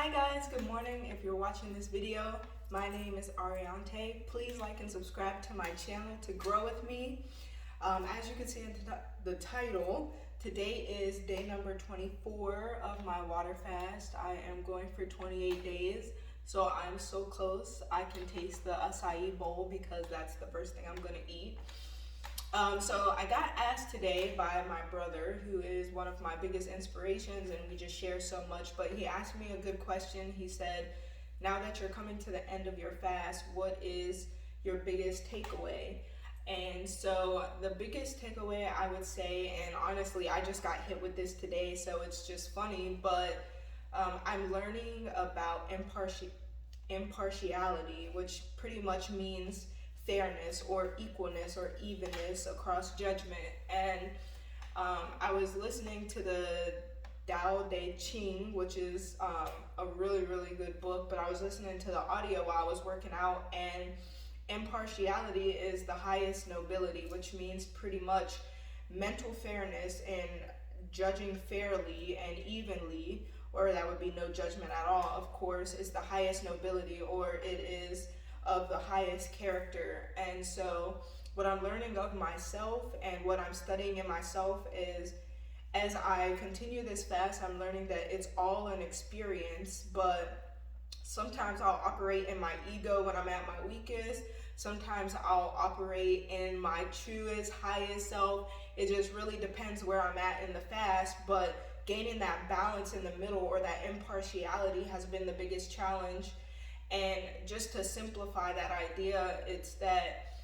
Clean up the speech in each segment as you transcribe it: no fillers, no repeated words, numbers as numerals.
Hi guys, good morning. If you're watching this video, my name is Ariante. Please like and subscribe to my channel to grow with me. As you can see in the title, today is day number 24 of my water fast. I am going for 28 days, so I'm so close. I can taste the acai bowl because that's the first thing I'm gonna eat. So I got asked today by my brother, who is one of my biggest inspirations, and we just share so much, but he asked me a good question. He said, now that you're coming to the end of your fast, what is your biggest takeaway? And so the biggest takeaway, I would say, and honestly, I just got hit with this today, so it's just funny, but I'm learning about impartiality, which pretty much means fairness or equalness or evenness across judgment. And I was listening to the Tao Te Ching, which is a really, really good book, but I was listening to the audio while I was working out, and impartiality is the highest nobility, which means pretty much mental fairness and judging fairly and evenly, or that would be no judgment at all, of course, is the highest nobility, or it is of the highest character. And so what I'm learning of myself and what I'm studying in myself is, as I continue this fast, I'm learning that it's all an experience, but sometimes I'll operate in my ego when I'm at my weakest. Sometimes I'll operate in my truest, highest self. It just really depends where I'm at in the fast, but gaining that balance in the middle, or that impartiality, has been the biggest challenge. And just to simplify that idea, it's that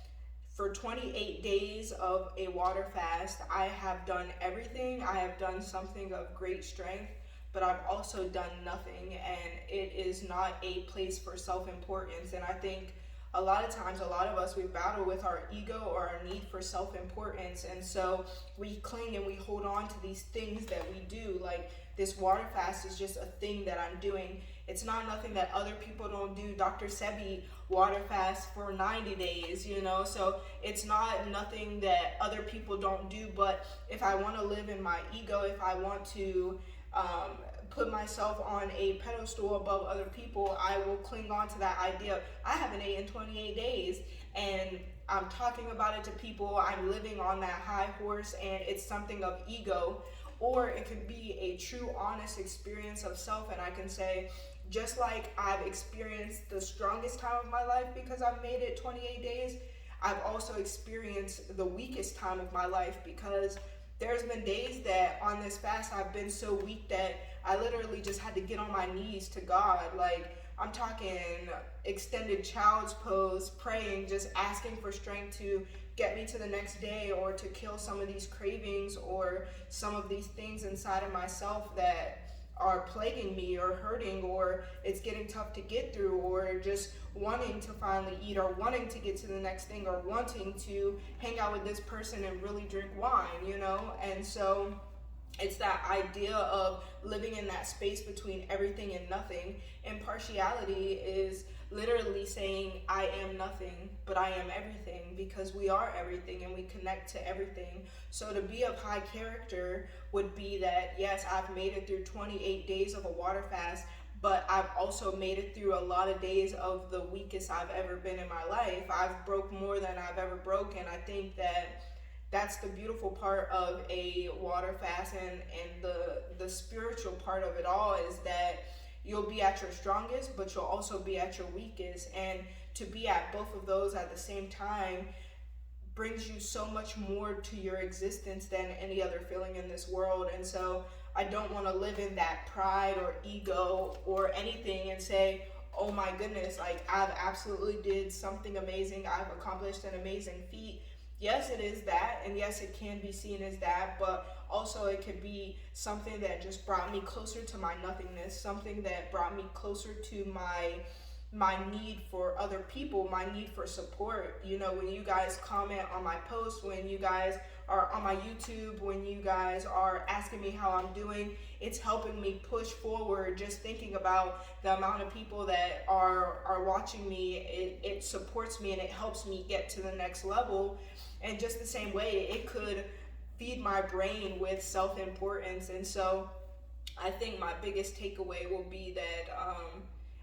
for 28 days of a water fast, I have done everything. I have done something of great strength, but I've also done nothing. And it is not a place for self-importance. And I think a lot of times, a lot of us, we battle with our ego or our need for self-importance. And so we cling and we hold on to these things that we do. Like, this water fast is just a thing that I'm doing. It's not nothing that other people don't do. Dr. Sebi water fast for 90 days, so it's not nothing that other people don't do. But if I want to live in my ego, if I want to put myself on a pedestal above other people, I will cling on to that idea. I haven't ate in 28 days, and I'm talking about it to people. I'm living on that high horse, and it's something of ego. Or it could be a true, honest experience of self, and I can say, just like I've experienced the strongest time of my life because I've made it 28 days, I've also experienced the weakest time of my life, because there's been days that on this fast I've been so weak that I literally just had to get on my knees to God. Like, I'm talking extended child's pose, praying, just asking for strength to get me to the next day, or to kill some of these cravings or some of these things inside of myself that are plaguing me or hurting, or it's getting tough to get through, or just wanting to finally eat, or wanting to get to the next thing, or wanting to hang out with this person and really drink wine, And so it's that idea of living in that space between everything and nothing. Impartiality is literally saying, I am nothing, but I am everything, because we are everything and we connect to everything. So to be of high character would be that, yes, I've made it through 28 days of a water fast, but I've also made it through a lot of days of the weakest I've ever been in my life. I've broke more than I've ever broken. I think that that's the beautiful part of a water fast, and the spiritual part of it all is that you'll be at your strongest, but you'll also be at your weakest. And to be at both of those at the same time brings you so much more to your existence than any other feeling in this world. And so I don't want to live in that pride or ego or anything and say, oh my goodness, like, I've absolutely did something amazing. I've accomplished an amazing feat. Yes, it is that, and yes, it can be seen as that, but also it could be something that just brought me closer to my nothingness, something that brought me closer to my need for other people, my need for support. When you guys comment on my posts, when you guys are on my YouTube, when you guys are asking me how I'm doing, it's helping me push forward. Just thinking about the amount of people that are watching me, it supports me and it helps me get to the next level. And just the same way, it could feed my brain with self-importance. And so I think my biggest takeaway will be that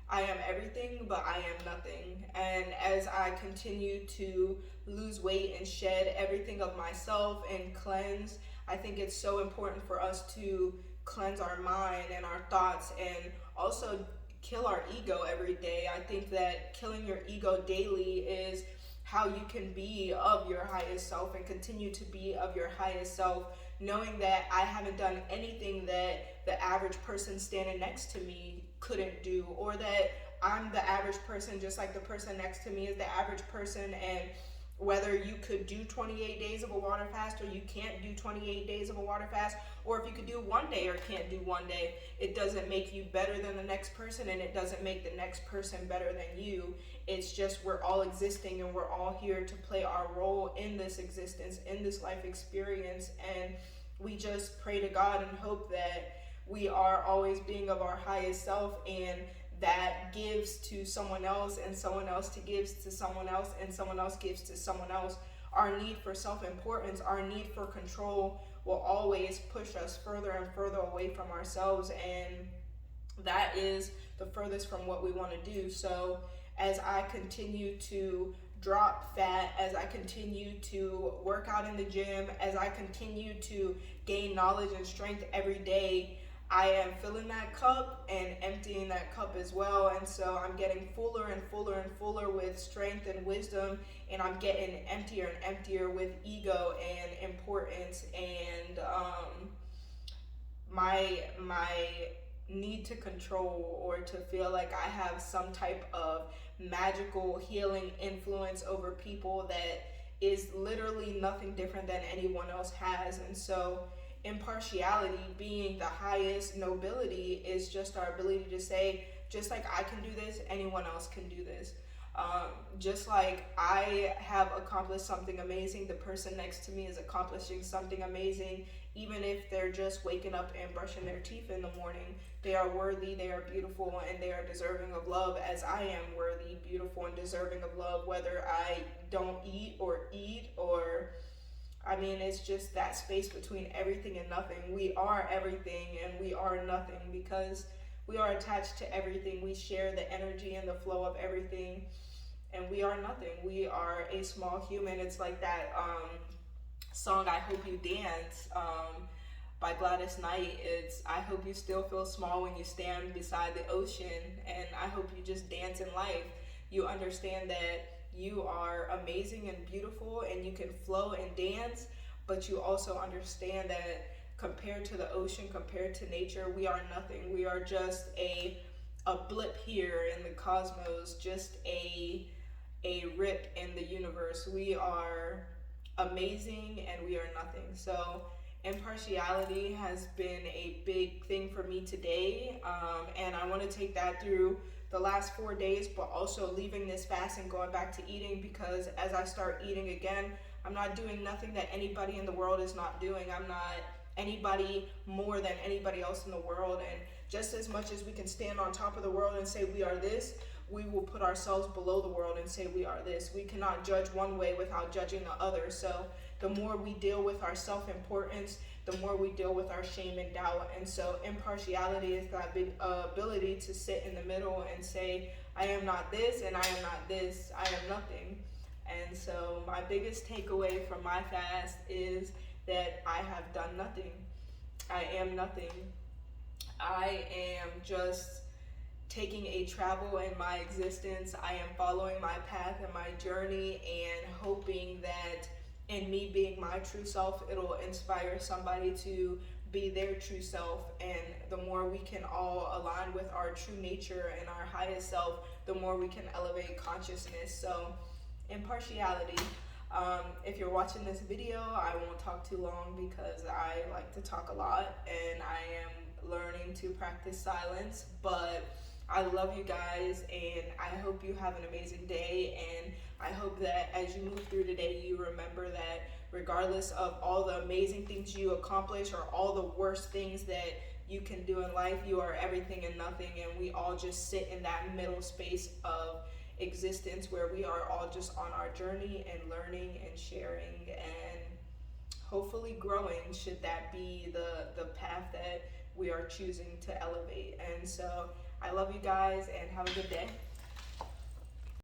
I am everything, but I am nothing. And as I continue to lose weight and shed everything of myself and cleanse, I think it's so important for us to cleanse our mind and our thoughts, and also kill our ego every day. I think that killing your ego daily is how you can be of your highest self and continue to be of your highest self, knowing that I haven't done anything that the average person standing next to me couldn't do, or that I'm the average person just like the person next to me is the average person. And whether you could do 28 days of a water fast, or you can't do 28 days of a water fast, or if you could do one day or can't do one day, it doesn't make you better than the next person, and it doesn't make the next person better than you. It's just we're all existing, and we're all here to play our role in this existence, in this life experience. And we just pray to God and hope that we are always being of our highest self, and that gives to someone else, and someone else to gives to someone else, and someone else gives to someone else. Our need for self-importance, our need for control will always push us further and further away from ourselves, and that is the furthest from what we want to do. So as I continue to drop fat, as I continue to work out in the gym, as I continue to gain knowledge and strength every day, I am filling that cup and emptying that cup as well. And so I'm getting fuller and fuller and fuller with strength and wisdom, and I'm getting emptier and emptier with ego and importance, and my need to control, or to feel like I have some type of magical healing influence over people that is literally nothing different than anyone else has. And so impartiality, being the highest nobility, is just our ability to say, just like I can do this, anyone else can do this. Just like I have accomplished something amazing, the person next to me is accomplishing something amazing. Even if they're just waking up and brushing their teeth in the morning, they are worthy, they are beautiful, and they are deserving of love, as I am worthy, beautiful, and deserving of love, whether I don't eat, or I mean, it's just that space between everything and nothing. We are everything and we are nothing, because we are attached to everything. We share the energy and the flow of everything, and we are nothing. We are a small human. It's like that song, I Hope You Dance, by Gladys Knight. It's, I hope you still feel small when you stand beside the ocean, and I hope you just dance in life. You understand that you are amazing and beautiful, and you can flow and dance, but you also understand that compared to the ocean, compared to nature, we are nothing. We are just a blip here in the cosmos, just a rip in the universe. We are amazing and we are nothing. So impartiality has been a big thing for me today, and I want to take that through the last 4 days, but also leaving this fast and going back to eating, because as I start eating again, I'm not doing nothing that anybody in the world is not doing. I'm not anybody more than anybody else in the world. And just as much as we can stand on top of the world and say we are this, we will put ourselves below the world and say we are this. We cannot judge one way without judging the other. So the more we deal with our self-importance, the more we deal with our shame and doubt. And so impartiality is that big ability to sit in the middle and say, I am not this and I am not this, I am nothing. And so my biggest takeaway from my fast is that I have done nothing. I am nothing. I am just taking a travel in my existence. I am following my path and my journey, and hoping that in me being my true self, it'll inspire somebody to be their true self. And the more we can all align with our true nature and our highest self, the more we can elevate consciousness. So impartiality. If you're watching this video, I won't talk too long because I like to talk a lot, and I am learning to practice silence. But I love you guys, and I hope you have an amazing day, and I hope that as you move through today, you remember that regardless of all the amazing things you accomplish or all the worst things that you can do in life, you are everything and nothing, and we all just sit in that middle space of existence where we are all just on our journey and learning and sharing and hopefully growing, should that be the path that we are choosing to elevate. And so I love you guys and have a good day.